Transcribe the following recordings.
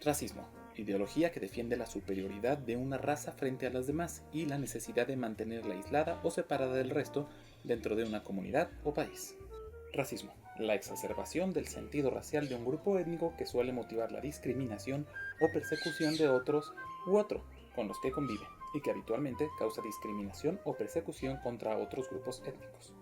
Racismo, ideología que defiende la superioridad de una raza frente a las demás y la necesidad de mantenerla aislada o separada del resto dentro de una comunidad o país. Racismo, la exacerbación del sentido racial de un grupo étnico que suele motivar la discriminación o persecución de otros u otro con los que convive y que habitualmente causa discriminación o persecución contra otros grupos étnicos.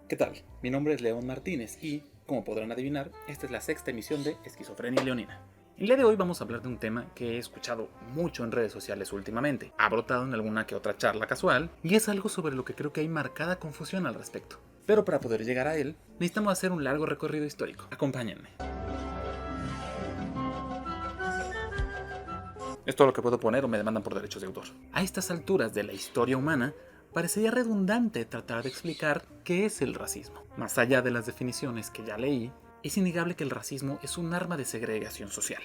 ¿Qué tal? Mi nombre es León Martínez y, como podrán adivinar, esta es la sexta emisión de Esquizofrenia Leonina. El día de hoy vamos a hablar de un tema que he escuchado mucho en redes sociales últimamente, ha brotado en alguna que otra charla casual y es algo sobre lo que creo que hay marcada confusión al respecto. Pero para poder llegar a él, necesitamos hacer un largo recorrido histórico. Acompáñenme. Es todo lo que puedo poner o me demandan por derechos de autor. A estas alturas de la historia humana, parecería redundante tratar de explicar qué es el racismo. Más allá de las definiciones que ya leí, es innegable que el racismo es un arma de segregación social.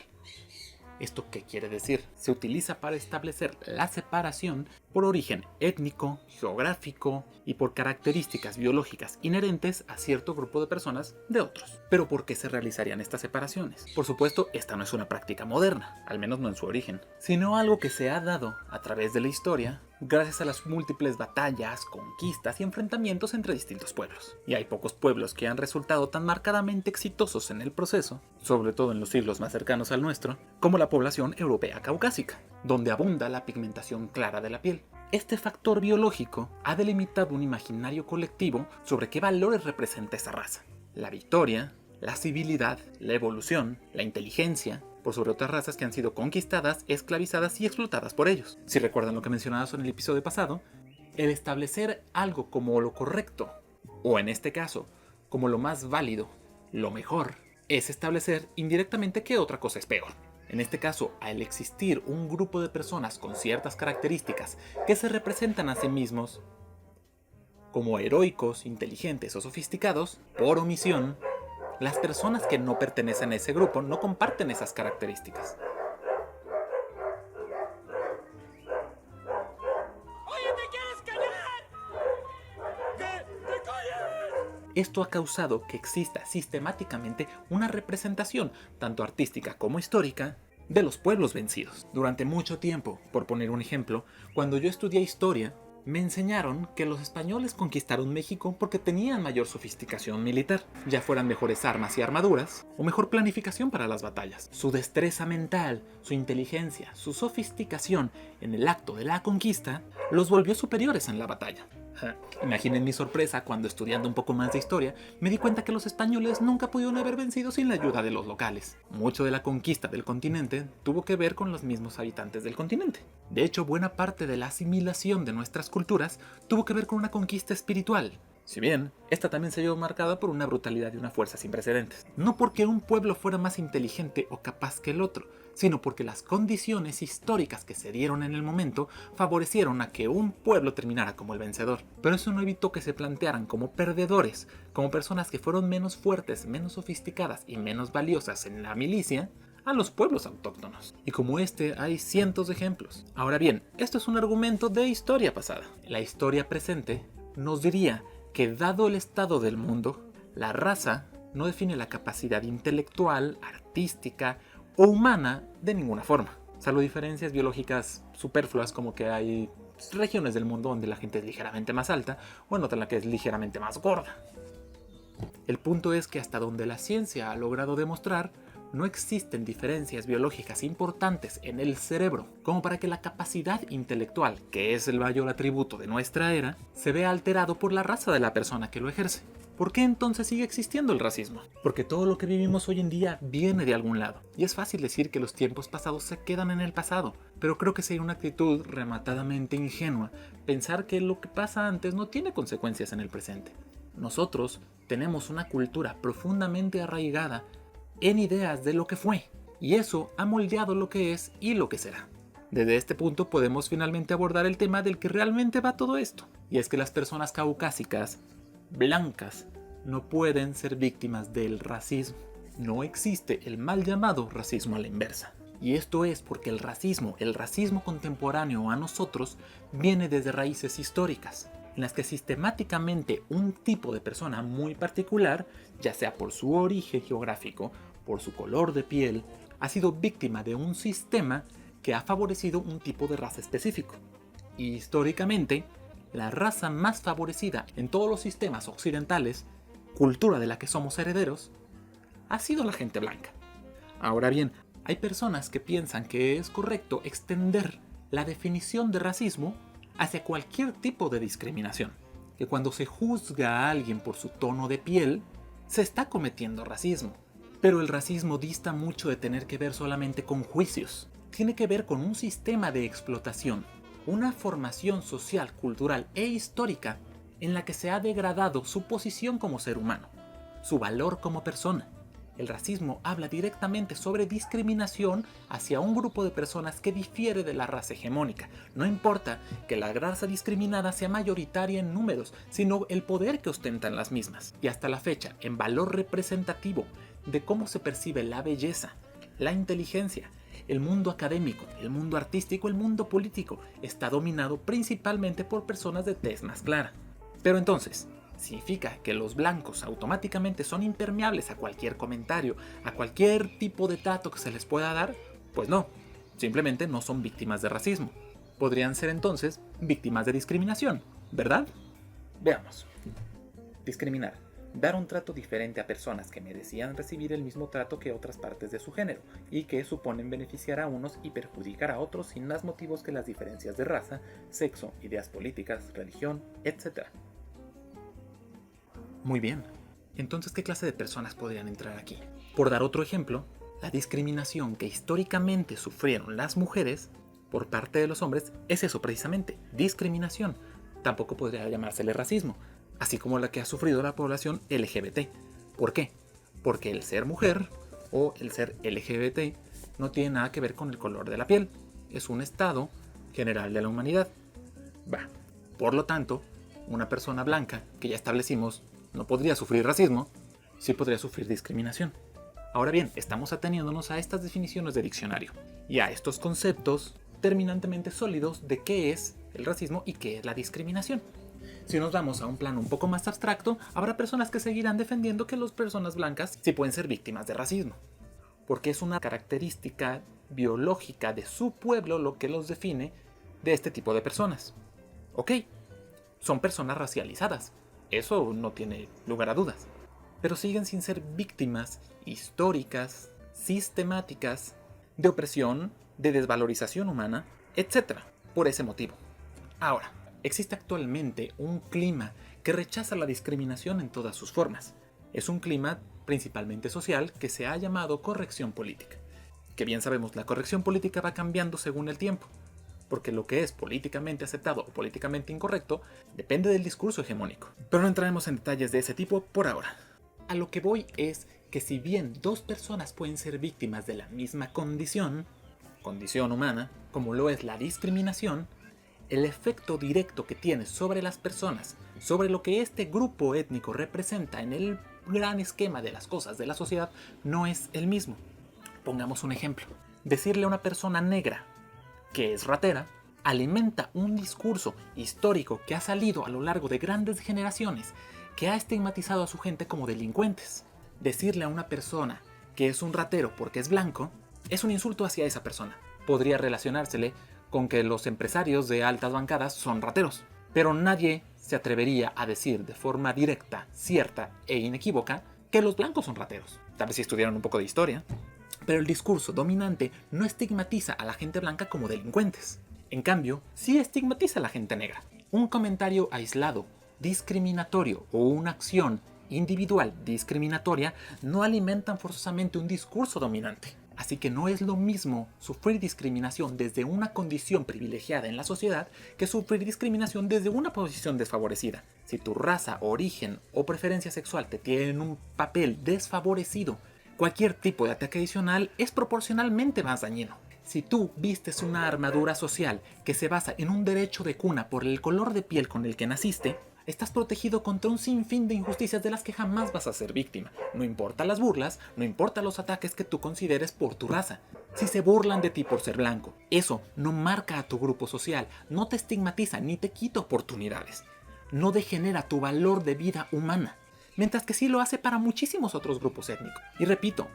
¿Esto qué quiere decir? Se utiliza para establecer la separación por origen étnico, geográfico y por características biológicas inherentes a cierto grupo de personas de otros. ¿Pero por qué se realizarían estas separaciones? Por supuesto, esta no es una práctica moderna, al menos no en su origen, sino algo que se ha dado a través de la historia gracias a las múltiples batallas, conquistas y enfrentamientos entre distintos pueblos. Y hay pocos pueblos que han resultado tan marcadamente exitosos en el proceso, sobre todo en los siglos más cercanos al nuestro, como la población europea caucásica, donde abunda la pigmentación clara de la piel. Este factor biológico ha delimitado un imaginario colectivo sobre qué valores representa esa raza. La victoria, la civilidad, la evolución, la inteligencia, por sobre otras razas que han sido conquistadas, esclavizadas y explotadas por ellos. Si recuerdan lo que mencionábamos en el episodio pasado, el establecer algo como lo correcto, o en este caso, como lo más válido, lo mejor, es establecer indirectamente que otra cosa es peor. En este caso, al existir un grupo de personas con ciertas características que se representan a sí mismos como heroicos, inteligentes o sofisticados, por omisión, las personas que no pertenecen a ese grupo no comparten esas características. ¡Oye, te quieres callar! ¡Te calles! Esto ha causado que exista sistemáticamente una representación, tanto artística como histórica, de los pueblos vencidos. Durante mucho tiempo, por poner un ejemplo, cuando yo estudié historia, me enseñaron que los españoles conquistaron México porque tenían mayor sofisticación militar, ya fueran mejores armas y armaduras, o mejor planificación para las batallas. Su destreza mental, su inteligencia, su sofisticación en el acto de la conquista, los volvió superiores en la batalla. Imaginen mi sorpresa cuando, estudiando un poco más de historia, me di cuenta que los españoles nunca pudieron haber vencido sin la ayuda de los locales. Mucho de la conquista del continente tuvo que ver con los mismos habitantes del continente. De hecho, buena parte de la asimilación de nuestras culturas tuvo que ver con una conquista espiritual. Si bien, esta también se vio marcada por una brutalidad y una fuerza sin precedentes. No porque un pueblo fuera más inteligente o capaz que el otro, sino porque las condiciones históricas que se dieron en el momento favorecieron a que un pueblo terminara como el vencedor. Pero eso no evitó que se plantearan como perdedores, como personas que fueron menos fuertes, menos sofisticadas y menos valiosas en la milicia, a los pueblos autóctonos. Y como este hay cientos de ejemplos. Ahora bien, esto es un argumento de historia pasada. La historia presente nos diría que, dado el estado del mundo, la raza no define la capacidad intelectual, artística o humana de ninguna forma, salvo diferencias biológicas superfluas, como que hay regiones del mundo donde la gente es ligeramente más alta o en otra en la que es ligeramente más gorda. El punto es que hasta donde la ciencia ha logrado demostrar, no existen diferencias biológicas importantes en el cerebro como para que la capacidad intelectual, que es el mayor atributo de nuestra era, se vea alterado por la raza de la persona que lo ejerce. ¿Por qué entonces sigue existiendo el racismo? Porque todo lo que vivimos hoy en día viene de algún lado. Y es fácil decir que los tiempos pasados se quedan en el pasado, pero creo que sería una actitud rematadamente ingenua pensar que lo que pasa antes no tiene consecuencias en el presente. Nosotros tenemos una cultura profundamente arraigada en ideas de lo que fue, y eso ha moldeado lo que es y lo que será. Desde este punto podemos finalmente abordar el tema del que realmente va todo esto, y es que las personas caucásicas, blancas, no pueden ser víctimas del racismo. No existe el mal llamado racismo a la inversa. Y esto es porque el racismo contemporáneo a nosotros viene desde raíces históricas, en las que sistemáticamente un tipo de persona muy particular, ya sea por su origen geográfico, por su color de piel, ha sido víctima de un sistema que ha favorecido un tipo de raza específico. Y históricamente, la raza más favorecida en todos los sistemas occidentales, cultura de la que somos herederos, ha sido la gente blanca. Ahora bien, hay personas que piensan que es correcto extender la definición de racismo hacia cualquier tipo de discriminación, que cuando se juzga a alguien por su tono de piel, se está cometiendo racismo. Pero el racismo dista mucho de tener que ver solamente con juicios. Tiene que ver con un sistema de explotación, una formación social, cultural e histórica en la que se ha degradado su posición como ser humano, su valor como persona. El racismo habla directamente sobre discriminación hacia un grupo de personas que difiere de la raza hegemónica. No importa que la raza discriminada sea mayoritaria en números, sino el poder que ostentan las mismas. Y hasta la fecha, en valor representativo de cómo se percibe la belleza, la inteligencia, el mundo académico, el mundo artístico, el mundo político, está dominado principalmente por personas de tez más clara. Pero entonces, ¿significa que los blancos automáticamente son impermeables a cualquier comentario, a cualquier tipo de trato que se les pueda dar? Pues no, simplemente no son víctimas de racismo. Podrían ser entonces víctimas de discriminación, ¿verdad? Veamos. Discriminar. Dar un trato diferente a personas que merecían recibir el mismo trato que otras partes de su género y que suponen beneficiar a unos y perjudicar a otros sin más motivos que las diferencias de raza, sexo, ideas políticas, religión, etc. Muy bien. Entonces, ¿qué clase de personas podrían entrar aquí? Por dar otro ejemplo, la discriminación que históricamente sufrieron las mujeres por parte de los hombres es eso precisamente, discriminación. Tampoco podría llamársele racismo, así como la que ha sufrido la población LGBT. ¿Por qué? Porque el ser mujer o el ser LGBT no tiene nada que ver con el color de la piel. Es un estado general de la humanidad. Por lo tanto, una persona blanca, que ya establecimos, no podría sufrir racismo, sí podría sufrir discriminación. Ahora bien, estamos ateniéndonos a estas definiciones de diccionario y a estos conceptos terminantemente sólidos de qué es el racismo y qué es la discriminación. Si nos vamos a un plano un poco más abstracto, habrá personas que seguirán defendiendo que las personas blancas sí pueden ser víctimas de racismo, porque es una característica biológica de su pueblo lo que los define de este tipo de personas. Ok, son personas racializadas, eso no tiene lugar a dudas, pero siguen sin ser víctimas históricas, sistemáticas, de opresión, de desvalorización humana, etc. por ese motivo. Ahora, existe actualmente un clima que rechaza la discriminación en todas sus formas. Es un clima principalmente social que se ha llamado corrección política. Que bien sabemos, la corrección política va cambiando según el tiempo, porque lo que es políticamente aceptado o políticamente incorrecto depende del discurso hegemónico. Pero no entraremos en detalles de ese tipo por ahora. A lo que voy es que si bien dos personas pueden ser víctimas de la misma condición humana, como lo es la discriminación, el efecto directo que tiene sobre las personas, sobre lo que este grupo étnico representa en el gran esquema de las cosas de la sociedad, no es el mismo. Pongamos un ejemplo. Decirle a una persona negra que es ratera alimenta un discurso histórico que ha salido a lo largo de grandes generaciones, que ha estigmatizado a su gente como delincuentes. Decirle a una persona que es un ratero porque es blanco es un insulto hacia esa persona. Podría relacionársele con que los empresarios de altas bancadas son rateros, pero nadie se atrevería a decir de forma directa, cierta e inequívoca que los blancos son rateros. Tal vez si estudiaron un poco de historia. Pero el discurso dominante no estigmatiza a la gente blanca como delincuentes. En cambio, sí estigmatiza a la gente negra. Un comentario aislado, discriminatorio o una acción individual discriminatoria no alimentan forzosamente un discurso dominante. Así que no es lo mismo sufrir discriminación desde una condición privilegiada en la sociedad que sufrir discriminación desde una posición desfavorecida. Si tu raza, origen o preferencia sexual te tienen un papel desfavorecido, cualquier tipo de ataque adicional es proporcionalmente más dañino. Si tú vistes una armadura social que se basa en un derecho de cuna por el color de piel con el que naciste, estás protegido contra un sinfín de injusticias de las que jamás vas a ser víctima. No importa las burlas, no importa los ataques que tú consideres por tu raza. Si se burlan de ti por ser blanco, eso no marca a tu grupo social, no te estigmatiza ni te quita oportunidades. No degenera tu valor de vida humana. Mientras que sí lo hace para muchísimos otros grupos étnicos. Y repito,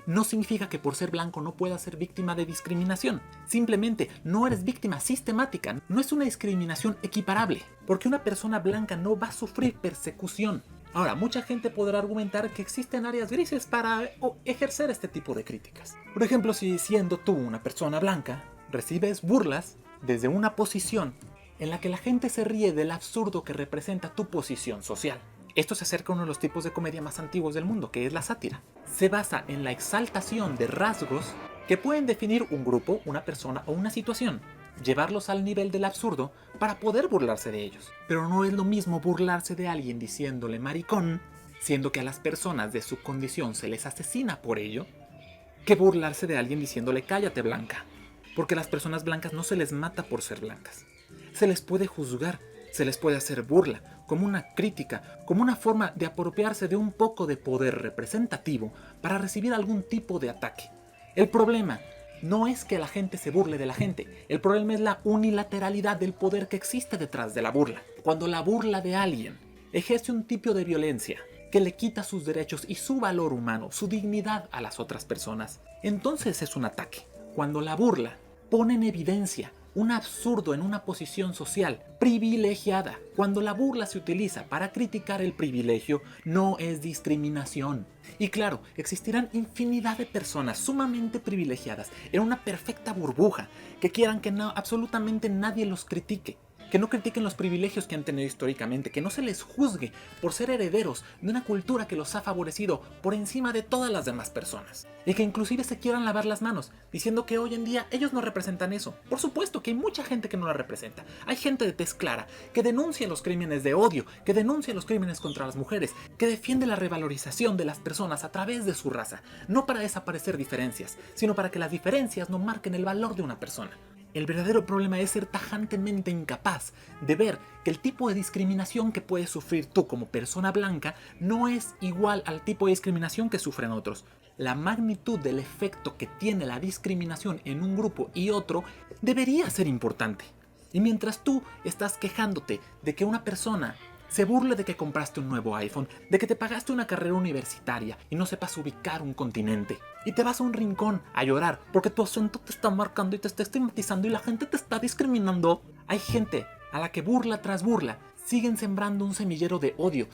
no significa que por ser blanco no puedas ser víctima de discriminación. Simplemente no eres víctima sistemática, no es una discriminación equiparable, porque una persona blanca no va a sufrir persecución. Ahora, mucha gente podrá argumentar que existen áreas grises para ejercer este tipo de críticas. Por ejemplo, si siendo tú una persona blanca, recibes burlas desde una posición en la que la gente se ríe del absurdo que representa tu posición social. Esto se acerca a uno de los tipos de comedia más antiguos del mundo, que es la sátira. Se basa en la exaltación de rasgos que pueden definir un grupo, una persona o una situación, llevarlos al nivel del absurdo para poder burlarse de ellos. Pero no es lo mismo burlarse de alguien diciéndole maricón, siendo que a las personas de su condición se les asesina por ello, que burlarse de alguien diciéndole cállate blanca. Porque a las personas blancas no se les mata por ser blancas. Se les puede juzgar, se les puede hacer burla, como una crítica, como una forma de apropiarse de un poco de poder representativo para recibir algún tipo de ataque. El problema no es que la gente se burle de la gente, el problema es la unilateralidad del poder que existe detrás de la burla. Cuando la burla de alguien ejerce un tipo de violencia que le quita sus derechos y su valor humano, su dignidad a las otras personas, entonces es un ataque. Cuando la burla pone en evidencia un absurdo en una posición social privilegiada, cuando la burla se utiliza para criticar el privilegio, no es discriminación. Y claro, existirán infinidad de personas sumamente privilegiadas en una perfecta burbuja que quieran que absolutamente nadie los critique. Que no critiquen los privilegios que han tenido históricamente, que no se les juzgue por ser herederos de una cultura que los ha favorecido por encima de todas las demás personas. Y que inclusive se quieran lavar las manos, diciendo que hoy en día ellos no representan eso. Por supuesto que hay mucha gente que no la representa. Hay gente de tez clara, que denuncia los crímenes de odio, que denuncia los crímenes contra las mujeres, que defiende la revalorización de las personas a través de su raza, no para desaparecer diferencias, sino para que las diferencias no marquen el valor de una persona. El verdadero problema es ser tajantemente incapaz de ver que el tipo de discriminación que puedes sufrir tú como persona blanca no es igual al tipo de discriminación que sufren otros. La magnitud del efecto que tiene la discriminación en un grupo y otro debería ser importante. Y mientras tú estás quejándote de que una persona se burle de que compraste un nuevo iPhone, de que te pagaste una carrera universitaria y no sepas ubicar un continente, y te vas a un rincón a llorar porque tu acento te está marcando y te está estigmatizando y la gente te está discriminando. Hay gente a la que burla tras burla siguen sembrando un semillero de odio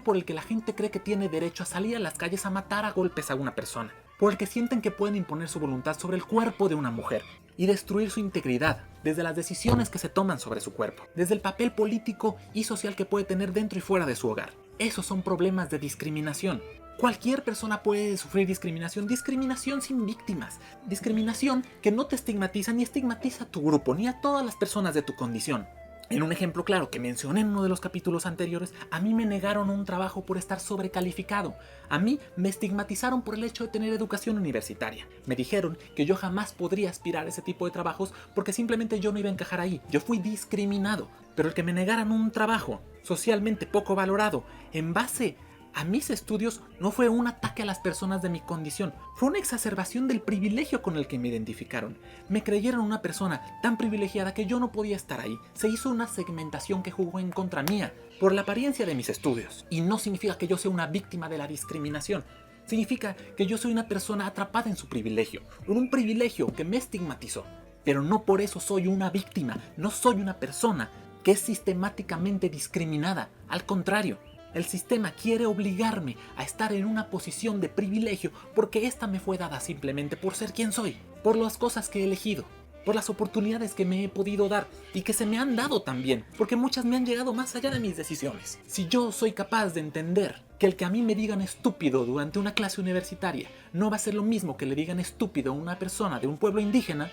por el que la gente cree que tiene derecho a salir a las calles a matar a golpes a una persona, por el que sienten que pueden imponer su voluntad sobre el cuerpo de una mujer y destruir su integridad desde las decisiones que se toman sobre su cuerpo, desde el papel político y social que puede tener dentro y fuera de su hogar. Esos son problemas de discriminación. Cualquier persona puede sufrir discriminación, discriminación sin víctimas, discriminación que no te estigmatiza ni estigmatiza a tu grupo ni a todas las personas de tu condición. En un ejemplo claro que mencioné en uno de los capítulos anteriores, a mí me negaron un trabajo por estar sobrecalificado. A mí me estigmatizaron por el hecho de tener educación universitaria. Me dijeron que yo jamás podría aspirar a ese tipo de trabajos porque simplemente yo no iba a encajar ahí. Yo fui discriminado. Pero el que me negaran un trabajo socialmente poco valorado en base a mis estudios no fue un ataque a las personas de mi condición, fue una exacerbación del privilegio con el que me identificaron. Me creyeron una persona tan privilegiada que yo no podía estar ahí. Se hizo una segmentación que jugó en contra mía por la apariencia de mis estudios. Y no significa que yo sea una víctima de la discriminación. Significa que yo soy una persona atrapada en su privilegio, con un privilegio que me estigmatizó. Pero no por eso soy una víctima, no soy una persona que es sistemáticamente discriminada. Al contrario, el sistema quiere obligarme a estar en una posición de privilegio porque esta me fue dada simplemente por ser quien soy, por las cosas que he elegido, por las oportunidades que me he podido dar y que se me han dado también, porque muchas me han llegado más allá de mis decisiones. Si yo soy capaz de entender que el que a mí me digan estúpido durante una clase universitaria no va a ser lo mismo que le digan estúpido a una persona de un pueblo indígena,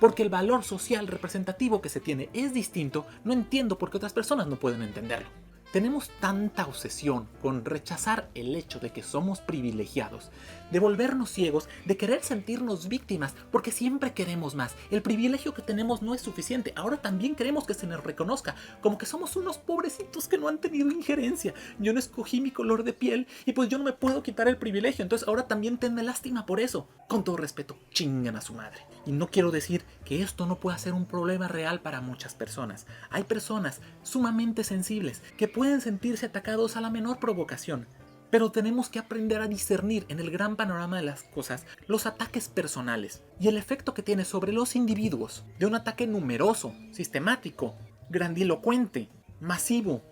porque el valor social representativo que se tiene es distinto, no entiendo por qué otras personas no pueden entenderlo. Tenemos tanta obsesión con rechazar el hecho de que somos privilegiados, de volvernos ciegos, de querer sentirnos víctimas, porque siempre queremos más. El privilegio que tenemos no es suficiente. Ahora también queremos que se nos reconozca, como que somos unos pobrecitos que no han tenido injerencia. Yo no escogí mi color de piel y pues yo no me puedo quitar el privilegio. Entonces ahora también tenme lástima por eso. Con todo respeto, chingan a su madre. Y no quiero decir que esto no pueda ser un problema real para muchas personas. Hay personas sumamente sensibles que pueden sentirse atacados a la menor provocación. Pero tenemos que aprender a discernir en el gran panorama de las cosas los ataques personales y el efecto que tiene sobre los individuos de un ataque numeroso, sistemático, grandilocuente, masivo,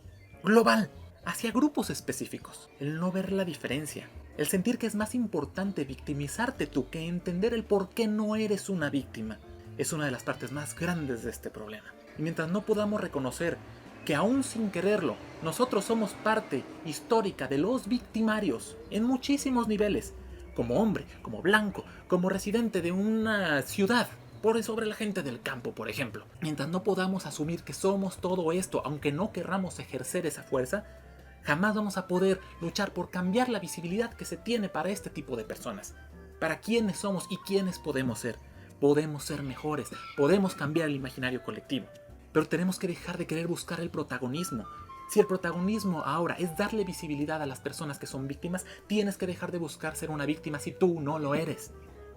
global, hacia grupos específicos. El no ver la diferencia, el sentir que es más importante victimizarte tú que entender el por qué no eres una víctima, es una de las partes más grandes de este problema. Y mientras no podamos reconocer que aún sin quererlo, nosotros somos parte histórica de los victimarios en muchísimos niveles, como hombre, como blanco, como residente de una ciudad, por sobre la gente del campo, por ejemplo. Mientras no podamos asumir que somos todo esto, aunque no querramos ejercer esa fuerza, jamás vamos a poder luchar por cambiar la visibilidad que se tiene para este tipo de personas, para quiénes somos y quiénes podemos ser. Podemos ser mejores, podemos cambiar el imaginario colectivo. Pero tenemos que dejar de querer buscar el protagonismo. Si el protagonismo ahora es darle visibilidad a las personas que son víctimas, tienes que dejar de buscar ser una víctima si tú no lo eres.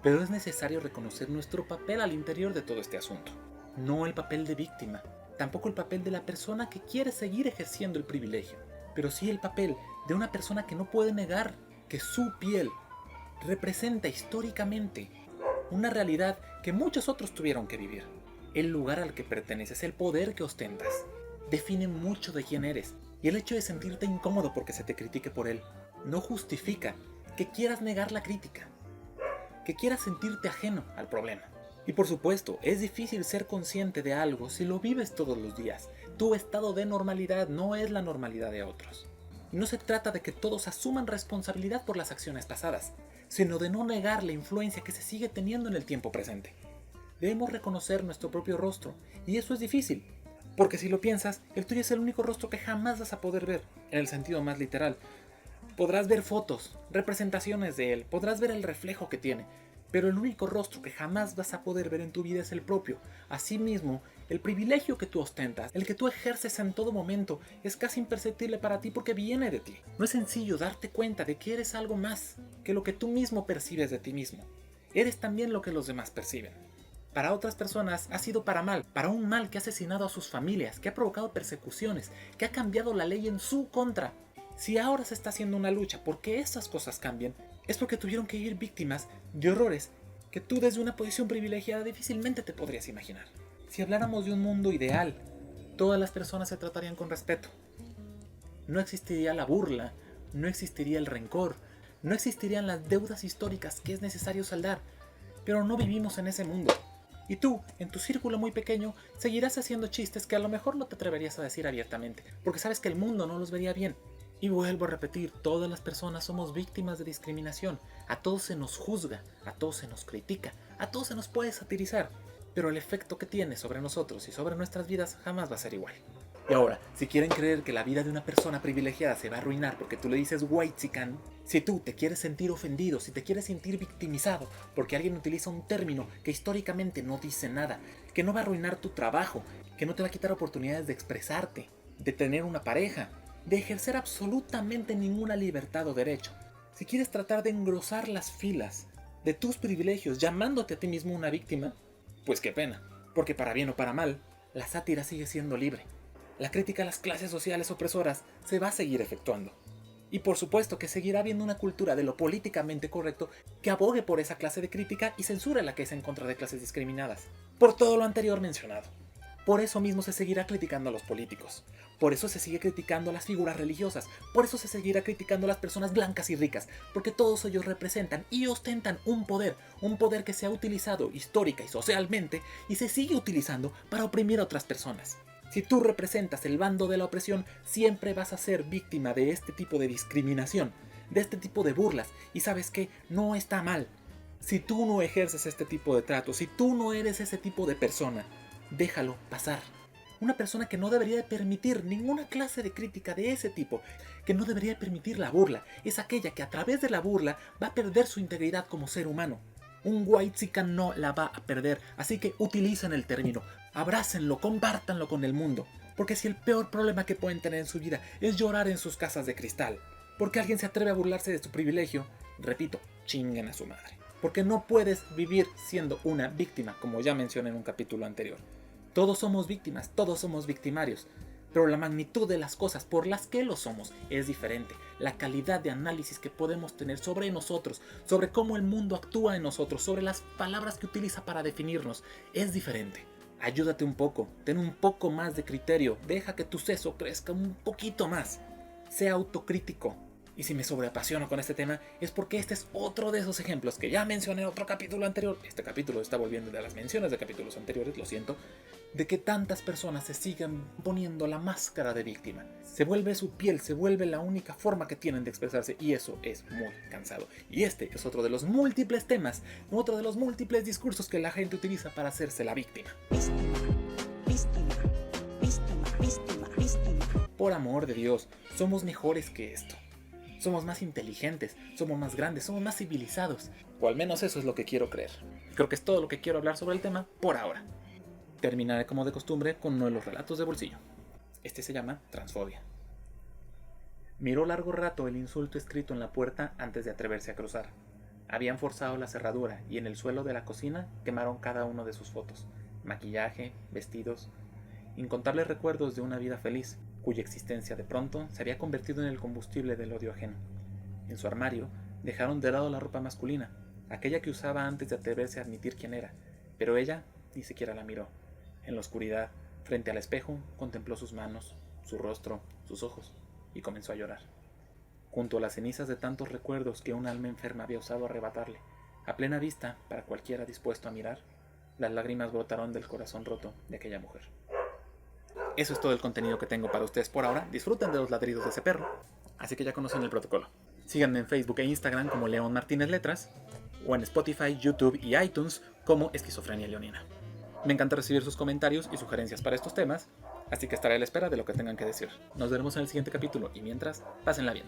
Pero es necesario reconocer nuestro papel al interior de todo este asunto. No el papel de víctima, tampoco el papel de la persona que quiere seguir ejerciendo el privilegio, pero sí el papel de una persona que no puede negar que su piel representa históricamente una realidad que muchos otros tuvieron que vivir. El lugar al que perteneces, el poder que ostentas, define mucho de quién eres. Y el hecho de sentirte incómodo porque se te critique por él, no justifica que quieras negar la crítica, que quieras sentirte ajeno al problema. Y por supuesto, es difícil ser consciente de algo si lo vives todos los días. Tu estado de normalidad no es la normalidad de otros. Y no se trata de que todos asuman responsabilidad por las acciones pasadas, sino de no negar la influencia que se sigue teniendo en el tiempo presente. Debemos reconocer nuestro propio rostro, y eso es difícil, porque si lo piensas, el tuyo es el único rostro que jamás vas a poder ver, en el sentido más literal. Podrás ver fotos, representaciones de él, podrás ver el reflejo que tiene, pero el único rostro que jamás vas a poder ver en tu vida es el propio. Asimismo, el privilegio que tú ostentas, el que tú ejerces en todo momento, es casi imperceptible para ti porque viene de ti. No es sencillo darte cuenta de que eres algo más que lo que tú mismo percibes de ti mismo. Eres también lo que los demás perciben. Para otras personas ha sido para mal, para un mal que ha asesinado a sus familias, que ha provocado persecuciones, que ha cambiado la ley en su contra. Si ahora se está haciendo una lucha porque esas cosas cambien, es porque tuvieron que ir víctimas de horrores que tú desde una posición privilegiada difícilmente te podrías imaginar. Si habláramos de un mundo ideal, todas las personas se tratarían con respeto. No existiría la burla, no existiría el rencor, no existirían las deudas históricas que es necesario saldar, pero no vivimos en ese mundo. Y tú, en tu círculo muy pequeño, seguirás haciendo chistes que a lo mejor no te atreverías a decir abiertamente, porque sabes que el mundo no los vería bien. Y vuelvo a repetir, todas las personas somos víctimas de discriminación. A todos se nos juzga, a todos se nos critica, a todos se nos puede satirizar. Pero el efecto que tiene sobre nosotros y sobre nuestras vidas jamás va a ser igual. Y ahora, si quieren creer que la vida de una persona privilegiada se va a arruinar porque tú le dices whitezican, si tú te quieres sentir ofendido, si te quieres sentir victimizado porque alguien utiliza un término que históricamente no dice nada, que no va a arruinar tu trabajo, que no te va a quitar oportunidades de expresarte, de tener una pareja, de ejercer absolutamente ninguna libertad o derecho, si quieres tratar de engrosar las filas de tus privilegios llamándote a ti mismo una víctima, pues qué pena, porque para bien o para mal, la sátira sigue siendo libre. La crítica a las clases sociales opresoras se va a seguir efectuando. Y por supuesto que seguirá habiendo una cultura de lo políticamente correcto que abogue por esa clase de crítica y censure la que es en contra de clases discriminadas. Por todo lo anterior mencionado. Por eso mismo se seguirá criticando a los políticos. Por eso se sigue criticando a las figuras religiosas. Por eso se seguirá criticando a las personas blancas y ricas. Porque todos ellos representan y ostentan un poder que se ha utilizado histórica y socialmente y se sigue utilizando para oprimir a otras personas. Si tú representas el bando de la opresión, siempre vas a ser víctima de este tipo de discriminación, de este tipo de burlas. Y ¿sabes qué? No está mal. Si tú no ejerces este tipo de trato, si tú no eres ese tipo de persona, déjalo pasar. Una persona que no debería de permitir ninguna clase de crítica de ese tipo, que no debería de permitir la burla, es aquella que a través de la burla va a perder su integridad como ser humano. Un whitezican no la va a perder, así que utilicen el término, abrácenlo, compártanlo con el mundo. Porque si el peor problema que pueden tener en su vida es llorar en sus casas de cristal, porque alguien se atreve a burlarse de su privilegio, repito, chinguen a su madre. Porque no puedes vivir siendo una víctima, como ya mencioné en un capítulo anterior. Todos somos víctimas, todos somos victimarios. Pero la magnitud de las cosas por las que lo somos es diferente. La calidad de análisis que podemos tener sobre nosotros, sobre cómo el mundo actúa en nosotros, sobre las palabras que utiliza para definirnos, es diferente. Ayúdate un poco, ten un poco más de criterio, deja que tu seso crezca un poquito más. Sé autocrítico. Y si me sobreapasiono con este tema es porque este es otro de esos ejemplos que ya mencioné en otro capítulo anterior. Este capítulo está volviendo de las menciones de capítulos anteriores, lo siento. De que tantas personas se sigan poniendo la máscara de víctima. Se vuelve su piel, se vuelve la única forma que tienen de expresarse y eso es muy cansado. Y este es otro de los múltiples temas, otro de los múltiples discursos que la gente utiliza para hacerse la víctima. Víctima. Por amor de Dios, somos mejores que esto. Somos más inteligentes, somos más grandes, somos más civilizados. O al menos eso es lo que quiero creer. Creo que es todo lo que quiero hablar sobre el tema por ahora. Terminaré como de costumbre con uno de los relatos de bolsillo. Este se llama transfobia. Miró largo rato el insulto escrito en la puerta antes de atreverse a cruzar. Habían forzado la cerradura y en el suelo de la cocina quemaron cada uno de sus fotos. Maquillaje, vestidos, incontables recuerdos de una vida feliz, cuya existencia de pronto se había convertido en el combustible del odio ajeno. En su armario dejaron de lado la ropa masculina, aquella que usaba antes de atreverse a admitir quién era, pero ella ni siquiera la miró. En la oscuridad, frente al espejo, contempló sus manos, su rostro, sus ojos, y comenzó a llorar. Junto a las cenizas de tantos recuerdos que un alma enferma había osado arrebatarle, a plena vista para cualquiera dispuesto a mirar, las lágrimas brotaron del corazón roto de aquella mujer. Eso es todo el contenido que tengo para ustedes por ahora. Disfruten de los ladridos de ese perro. Así que ya conocen el protocolo. Síganme en Facebook e Instagram como León Martínez Letras, o en Spotify, YouTube y iTunes como Esquizofrenia Leonina. Me encanta recibir sus comentarios y sugerencias para estos temas, así que estaré a la espera de lo que tengan que decir. Nos veremos en el siguiente capítulo y mientras, pásenla bien.